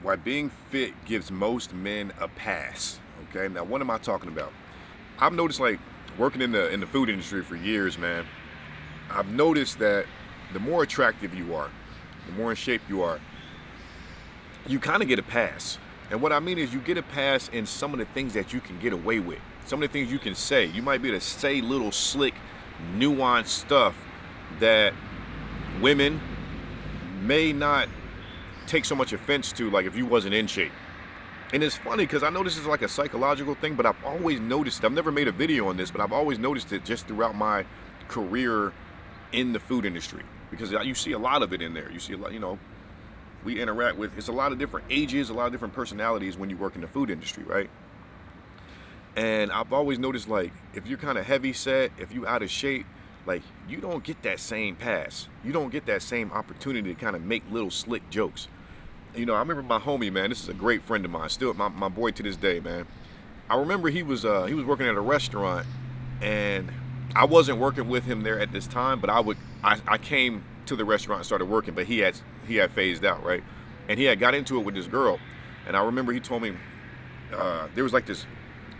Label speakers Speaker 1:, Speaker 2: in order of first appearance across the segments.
Speaker 1: Why being fit gives most men a pass. Okay, now what am I talking about? I've noticed, like, working in the food industry for years, man. I've noticed that the more attractive you are, the more in shape you are, you kind of get a pass. And what I mean is, you get a pass in some of the things that you can get away with. Some of the things you can say. You might be able to say little slick, nuanced stuff that women may not take so much offense to, like if you wasn't in shape. And it's funny because I know this is like a psychological thing, but I've always noticed it. I've never made a video on this, but I've always noticed it just throughout my career in the food industry, because you see a lot of it in there. You see a lot, we interact with, it's a lot of different ages, a lot of different personalities when you work in the food industry, right? And I've always noticed, like, if you're kind of heavy set, if you out of shape, like, you don't get that same pass. You don't get that same opportunity to kind of make little slick jokes. I remember my homie, man. This is a great friend of mine, still my boy to this day, man. I remember he was working at a restaurant, and I wasn't working with him there at this time, but I came to the restaurant and started working, but he had phased out, right? And he had got into it with this girl, and I remember he told me there was like this.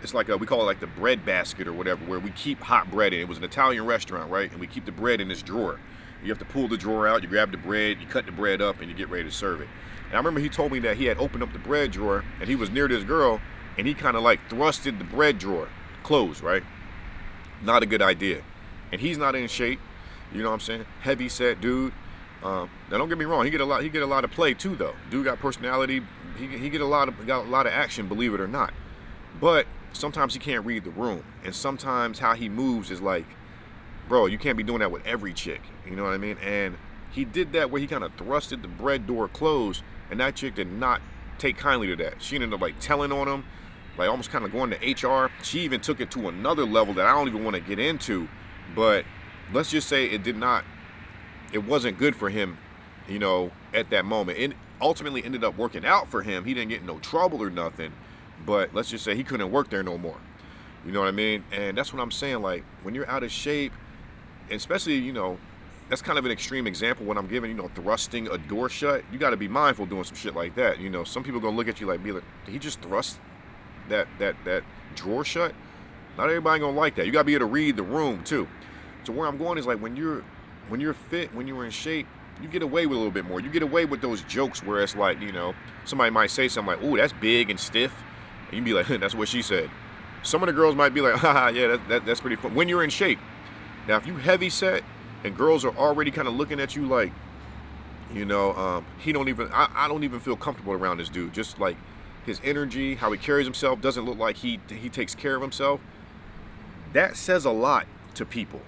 Speaker 1: It's like we call it like the bread basket or whatever, where we keep hot bread in. It was an Italian restaurant, right? And we keep the bread in this drawer. You have to pull the drawer out, you grab the bread, you cut the bread up, and you get ready to serve it. And I remember he told me that he had opened up the bread drawer, and he was near this girl, and he kind of like thrusted the bread drawer closed, right? Not a good idea. And he's not in shape, you know what I'm saying? Heavy set dude. Now don't get me wrong, he get a lot of play too though. Dude got personality. He got a lot of action, believe it or not. But sometimes he can't read the room, and sometimes how he moves is like, bro, you can't be doing that with every chick. You know what I mean? And he did that where he kind of thrusted the bread door closed, and that chick did not take kindly to that. She ended up like telling on him, like almost kind of going to HR. She even took it to another level that I don't even want to get into, but let's just say it wasn't good for him, at that moment. It ultimately ended up working out for him. He didn't get in no trouble or nothing, but let's just say he couldn't work there no more. You know what I mean? And that's what I'm saying. Like, when you're out of shape, especially, that's kind of an extreme example when I'm giving, thrusting a door shut. You got to be mindful doing some shit like that. Some people gonna look at you like, be like, did he just thrust that drawer shut? Not everybody gonna like that. You gotta be able to read the room too. So where I'm going is, like, when you're fit, when you're in shape, you get away with a little bit more. You get away with those jokes where it's like, somebody might say something like, "Ooh, that's big and stiff," and you be like, "That's what she said." Some of the girls might be like, "Haha, yeah, that's pretty fun." When you're in shape. Now, if you heavy set and girls are already kind of looking at you like, he don't even, I don't even feel comfortable around this dude. Just like his energy, how he carries himself, doesn't look like he takes care of himself. That says a lot to people.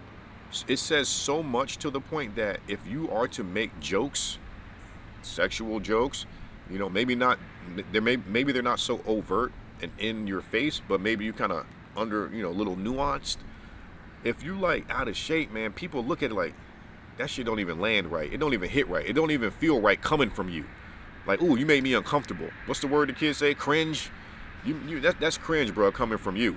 Speaker 1: It says so much to the point that if you are to make jokes, sexual jokes, maybe not, maybe they're not so overt and in your face, but maybe you kind of under, a little nuanced. If you like out of shape, man, people look at it like, that shit don't even land right. It don't even hit right. It don't even feel right coming from you. Like, ooh, you made me uncomfortable. What's the word the kids say? Cringe. That's cringe, bro, coming from you.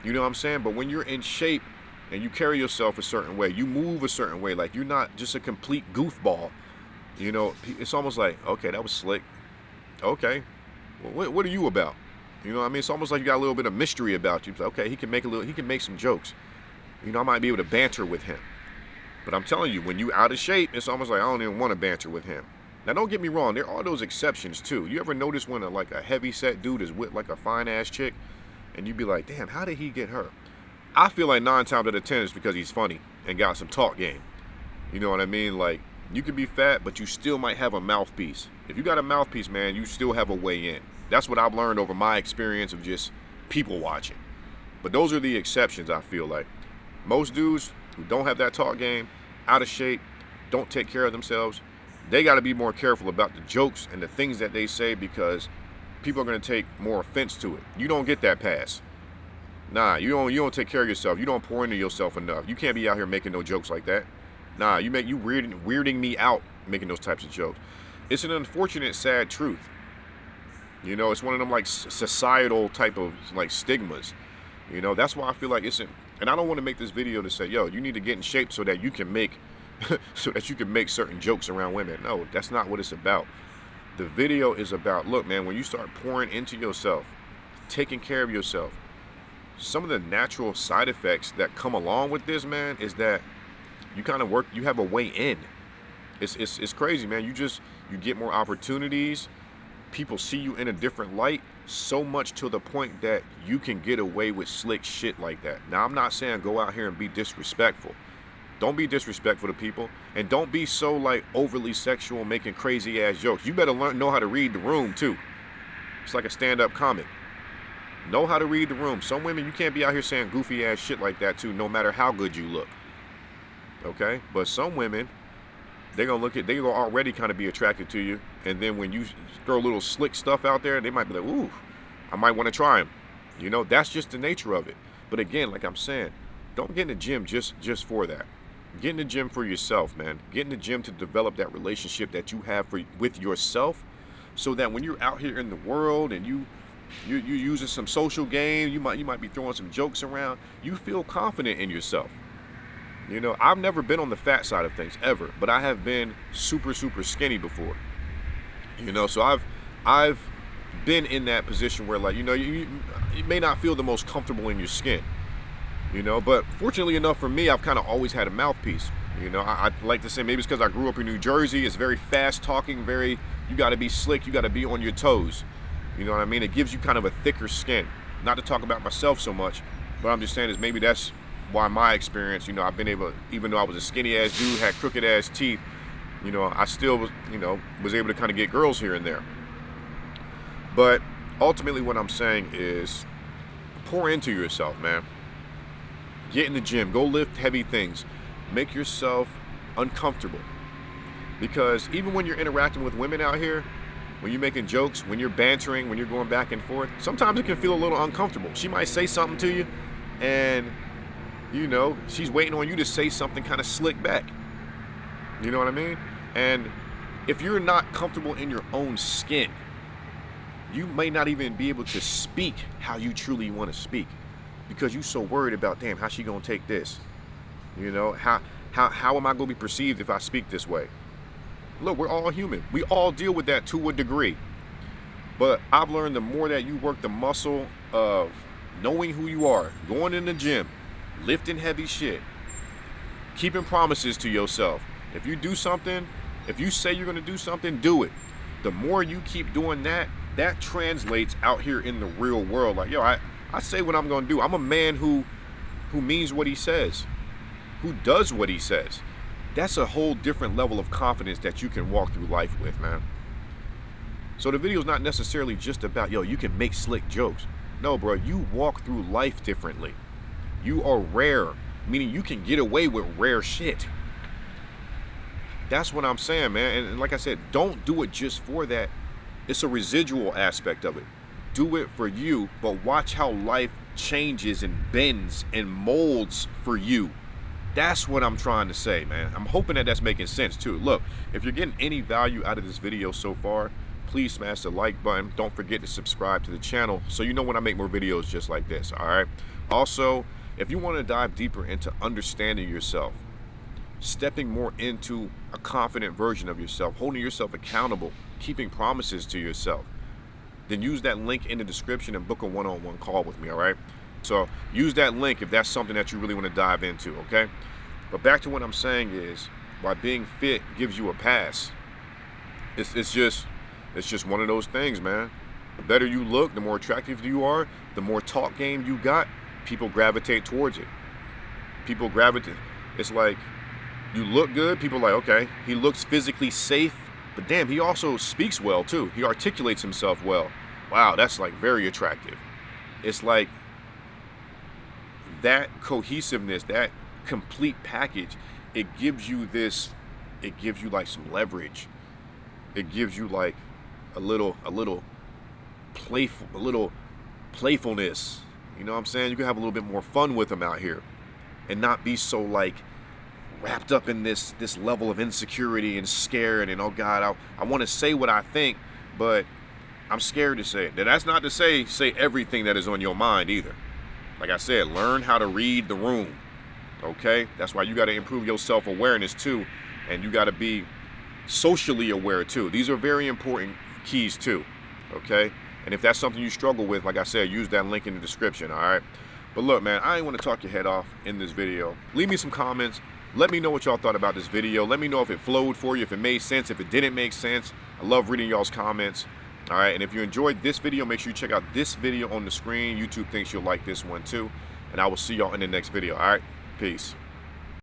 Speaker 1: You know what I'm saying? But when you're in shape and you carry yourself a certain way, you move a certain way, like you're not just a complete goofball. It's almost like, okay, that was slick. Okay, well, what are you about? You know what I mean? It's almost like you got a little bit of mystery about you. It's like, okay, he can make some jokes. I might be able to banter with him. But I'm telling you, when you out of shape, it's almost like I don't even want to banter with him. Now, don't get me wrong. There are those exceptions, too. You ever notice when a heavy-set dude is with, like, a fine-ass chick, and you be like, damn, how did he get her? I feel like 9 times out of 10 is because he's funny and got some talk game. You know what I mean? Like, you can be fat, but you still might have a mouthpiece. If you got a mouthpiece, man, you still have a way in. That's what I've learned over my experience of just people watching. But those are the exceptions, I feel like. Most dudes who don't have that talk game, out of shape, don't take care of themselves, they got to be more careful about the jokes and the things that they say, because people are going to take more offense to it. You don't get that pass. Nah, you don't take care of yourself. You don't pour into yourself enough. You can't be out here making no jokes like that. Nah, you weirding me out making those types of jokes. It's an unfortunate, sad truth. It's one of them like societal type of like stigmas. That's why I feel like and I don't want to make this video to say, yo, you need to get in shape so that you can make certain jokes around women. No, that's not what it's about. The video is about, look, man, when you start pouring into yourself, taking care of yourself, some of the natural side effects that come along with this, man, is that you kind of you have a way in. It's crazy, man. You get more opportunities. People see you in a different light, so much to the point that you can get away with slick shit like that. Now, I'm not saying go out here and be disrespectful. Don't be disrespectful to people, and don't be so like overly sexual, making crazy ass jokes. You better know how to read the room too. It's like a stand-up comic. Know how to read the room. Some women, you can't be out here saying goofy ass shit like that too, no matter how good you look. Okay? But some women, they're gonna already kind of be attracted to you, and then when you throw little slick stuff out there, they might be like, ooh, I might want to try them. You know, that's just the nature of it. But again, like I'm saying, don't get in the gym just for that. Get in the gym for yourself, man. Get in the gym to develop that relationship that you have with yourself, so that when you're out here in the world and you're using some social game, you might be throwing some jokes around, you feel confident in yourself. You know, I've never been on the fat side of things ever, but I have been super skinny before. You know, so I've been in that position where, like, you know, you may not feel the most comfortable in your skin. You know, but fortunately enough for me, I've kind of always had a mouthpiece. You know, I like to say, maybe it's because I grew up in New Jersey. It's very fast talking, you got to be slick, you got to be on your toes. You know what I mean? It gives you kind of a thicker skin. Not to talk about myself so much, but I'm just saying is maybe that's why my experience, you know, I've been able, even though I was a skinny ass dude, had crooked ass teeth, you know, I still was, you know, was able to kind of get girls here and there. But ultimately what I'm saying is pour into yourself, man. Get in the gym, go lift heavy things, make yourself uncomfortable. Because even when you're interacting with women out here, when you're making jokes, when you're bantering, when you're going back and forth, sometimes it can feel a little uncomfortable. She might say something to you, and, you know, she's waiting on you to say something kind of slick back. You know what I mean? And if you're not comfortable in your own skin, you may not even be able to speak how you truly want to speak, because you're so worried about, damn, how's she gonna take this? You know, how am I gonna be perceived if I speak this way? Look, we're all human. We all deal with that to a degree. But I've learned the more that you work the muscle of knowing who you are, going in the gym, lifting heavy shit, keeping promises to yourself. If you do something, if you say you're gonna do something, do it. The more you keep doing that, that translates out here in the real world. Like, yo, I say what I'm gonna do. I'm a man who means what he says, who does what he says. That's a whole different level of confidence that you can walk through life with, man. So the video is not necessarily just about, yo, you can make slick jokes. No, bro, you walk through life differently. You are rare, meaning you can get away with rare shit. That's what I'm saying, man. And like I said, don't do it just for that. It's a residual aspect of it. Do it for you, but watch how life changes and bends and molds for you. That's what I'm trying to say, man. I'm hoping that that's making sense too. Look, if you're getting any value out of this video so far, please smash the like button. Don't forget to subscribe to the channel so you know when I make more videos just like this, all right? Also, if you want to dive deeper into understanding yourself, stepping more into a confident version of yourself, holding yourself accountable, keeping promises to yourself, then use that link in the description and book a one-on-one call with me, all right? So use that link if that's something that you really want to dive into, okay? But back to what I'm saying is, why being fit gives you a pass. It's just one of those things, man. The better you look, the more attractive you are, the more talk game you got, people gravitate towards it. People gravitate. It's like, you look good, people are like, okay, he looks physically safe, but damn, he also speaks well too. He articulates himself well. Wow, that's like very attractive. It's like that cohesiveness, that complete package, it gives you like some leverage. It gives you like a little playfulness. You know what I'm saying? You can have a little bit more fun with them out here and not be so like wrapped up in this level of insecurity and scared and, oh God, I want to say what I think, but I'm scared to say it. Now, that's not to say everything that is on your mind either. Like I said, learn how to read the room, okay? That's why you got to improve your self-awareness too, and you got to be socially aware too. These are very important keys too, okay? And if that's something you struggle with, like I said, use that link in the description, all right? But look, man, I ain't want to talk your head off in this video. Leave me some comments. Let me know what y'all thought about this video. Let me know if it flowed for you, if it made sense, if it didn't make sense. I love reading y'all's comments. All right, and if you enjoyed this video, make sure you check out this video on the screen. YouTube thinks you'll like this one too. And I will see y'all in the next video. All right, peace.